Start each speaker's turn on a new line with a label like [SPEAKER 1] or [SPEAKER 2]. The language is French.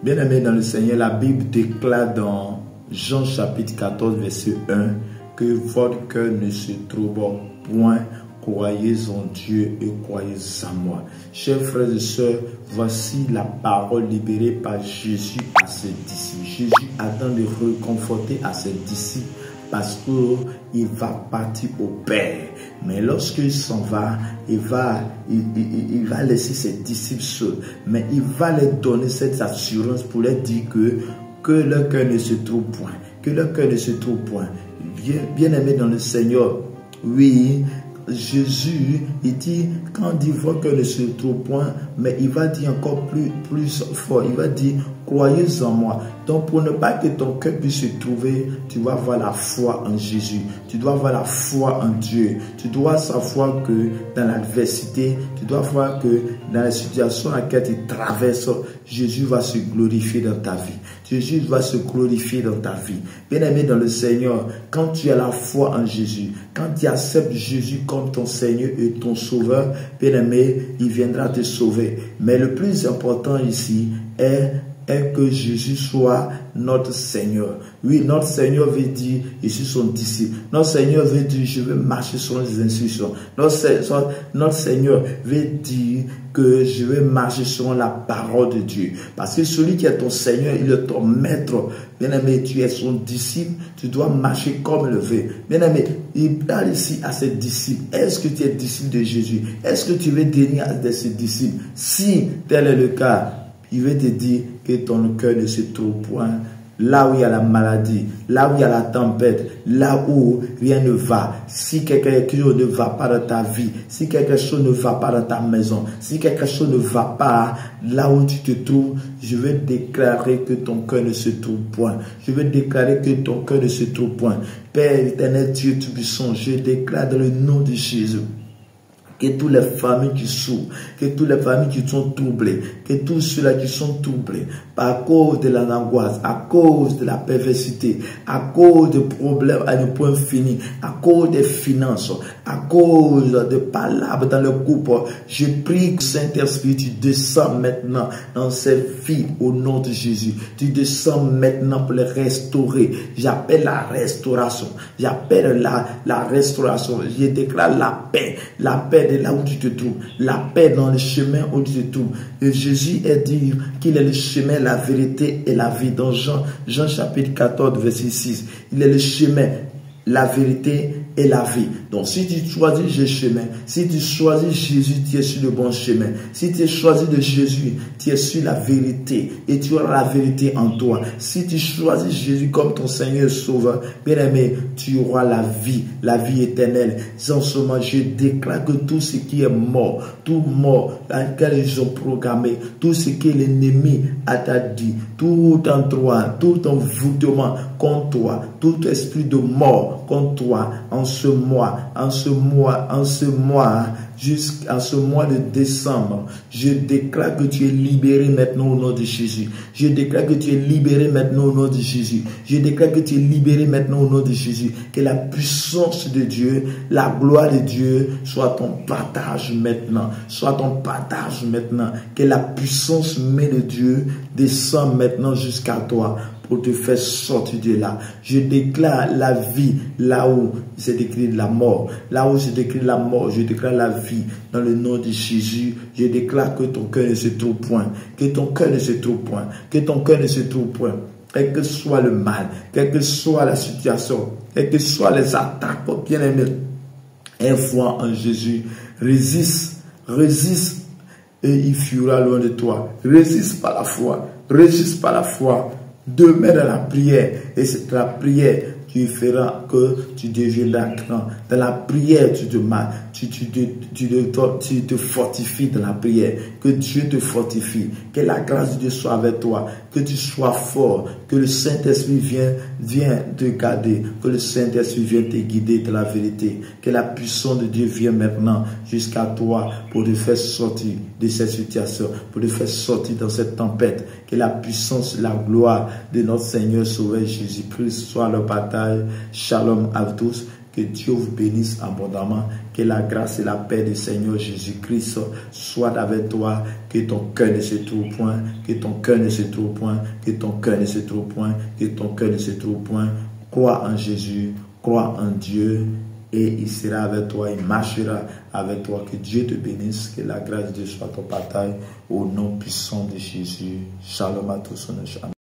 [SPEAKER 1] Bien-aimés dans le Seigneur, la Bible déclare dans Jean chapitre 14, verset 1, que votre cœur ne se trouble point, croyez en Dieu et croyez en moi. Chers frères et sœurs, voici la parole libérée par Jésus à ses disciples. Jésus attend de réconforter à ses disciples parce qu'il va partir au Père. Mais lorsqu'il s'en va, il va laisser ses disciples seuls. Mais il va leur donner cette assurance pour leur dire que leur cœur ne se trouve point. Que leur cœur ne se trouve point. Bien-aimés dans le Seigneur, oui, Jésus, il dit, quand il dit votre cœur ne se trouve point, mais il va dire encore plus fort, il va dire, croyez en moi. Donc pour ne pas que ton cœur puisse se trouver, tu dois avoir la foi en Jésus, tu dois avoir la foi en Dieu, tu dois savoir que dans l'adversité, tu dois voir que dans la situation à laquelle tu traverses, Jésus va se glorifier dans ta vie. Jésus va se glorifier dans ta vie. Bien-aimé dans le Seigneur, quand tu as la foi en Jésus, quand tu acceptes Jésus comme ton Seigneur et ton Sauveur, bien-aimé, il viendra te sauver. Mais le plus important ici est que Jésus soit notre Seigneur. Oui, notre Seigneur veut dire, je suis son disciple. Notre Seigneur veut dire, je veux marcher selon les instructions. Notre Seigneur veut dire que je vais marcher selon la parole de Dieu. Parce que celui qui est ton Seigneur, il est ton maître. Bien-aimé, tu es son disciple, tu dois marcher comme il le veut. Bien-aimé, il parle ici à ses disciples. Est-ce que tu es disciple de Jésus? Est-ce que tu veux devenir de ses disciples? Si tel est le cas, il veut te dire que ton cœur ne se trouve point là où il y a la maladie, là où il y a la tempête, là où rien ne va. Si quelque chose ne va pas dans ta vie, si quelque chose ne va pas dans ta maison, si quelque chose ne va pas là où tu te trouves, je vais déclarer que ton cœur ne se trouve point. Je vais déclarer que ton cœur ne se trouve point. Père éternel, Dieu Tout-Puissant, je déclare dans le nom de Jésus que toutes les familles qui souffrent, que toutes les familles qui sont troublées, que tous ceux-là qui sont troublés à cause de l'angoisse, à cause de la perversité, à cause de problèmes à ne point fini, à cause des finances, à cause de palabres dans le couple, je prie que Saint-Esprit, tu descends maintenant dans cette vie au nom de Jésus. Tu descends maintenant pour les restaurer. J'appelle la restauration. J'appelle la restauration. Je déclare la paix de là où tu te trouves, la paix dans le chemin où tu te trouves. Et Jésus est dit qu'il est le chemin, la vérité et la vie. Dans Jean chapitre 14, verset 6, il est le chemin, la vérité et la vie. Donc si tu choisis le chemin, si tu choisis Jésus, tu es sur le bon chemin. Si tu choisis de Jésus, tu es sur la vérité et tu auras la vérité en toi. Si tu choisis Jésus comme ton Seigneur Sauveur, bien aimé, tu auras la vie éternelle. En ce moment, je déclare que tout ce qui est mort, tout mort dans lequel ils ont programmé, tout ce que l'ennemi a dit, tout endroit, tout envoûtement contre toi, tout esprit de mort contre toi, en ce mois, jusqu'à ce mois de décembre, je déclare que tu es libéré maintenant au nom de Jésus. Je déclare que tu es libéré maintenant au nom de Jésus. Je déclare que tu es libéré maintenant au nom de Jésus. Que la puissance de Dieu, la gloire de Dieu soit ton partage maintenant. Soit ton partage maintenant. Que la puissance même de Dieu descend maintenant jusqu'à toi pour te faire sortir de là. Je déclare la vie là où c'est écrit la mort. Là où c'est écrit la mort, je déclare la vie dans le nom de Jésus. Je déclare que ton cœur ne se trouve point. Que ton cœur ne se trouve point. Que ton cœur ne se trouve point. Quel que soit le mal, quelle que soit la situation, quelles que soient les attaques, bien aimé, aie foi en Jésus. Résiste et il fuira loin de toi. Résiste par la foi. Résiste par la foi. Demeure dans la prière et c'est la prière qui fera que tu deviendras grand. Dans la prière, tu te fortifies dans la prière. Que Dieu te fortifie. Que la grâce de Dieu soit avec toi. Que tu sois fort. Que le Saint-Esprit vienne te garder. Que le Saint-Esprit vienne te guider de la vérité. Que la puissance de Dieu vienne maintenant jusqu'à toi pour te faire sortir de cette situation. Pour te faire sortir dans cette tempête. Que la puissance, la gloire de notre Seigneur Sauveur Jésus-Christ soit le partage. Shalom à tous. Que Dieu vous bénisse abondamment. Que la grâce et la paix du Seigneur Jésus-Christ soient avec toi. Que ton cœur ne se trouve point. Que ton cœur ne se trouve point. Que ton cœur ne se trouve point. Que ton cœur ne se trouve point. Crois en Jésus. Crois en Dieu. Et il sera avec toi. Il marchera avec toi. Que Dieu te bénisse. Que la grâce de Dieu soit ton partage. Au nom puissant de Jésus. Shalom à tous.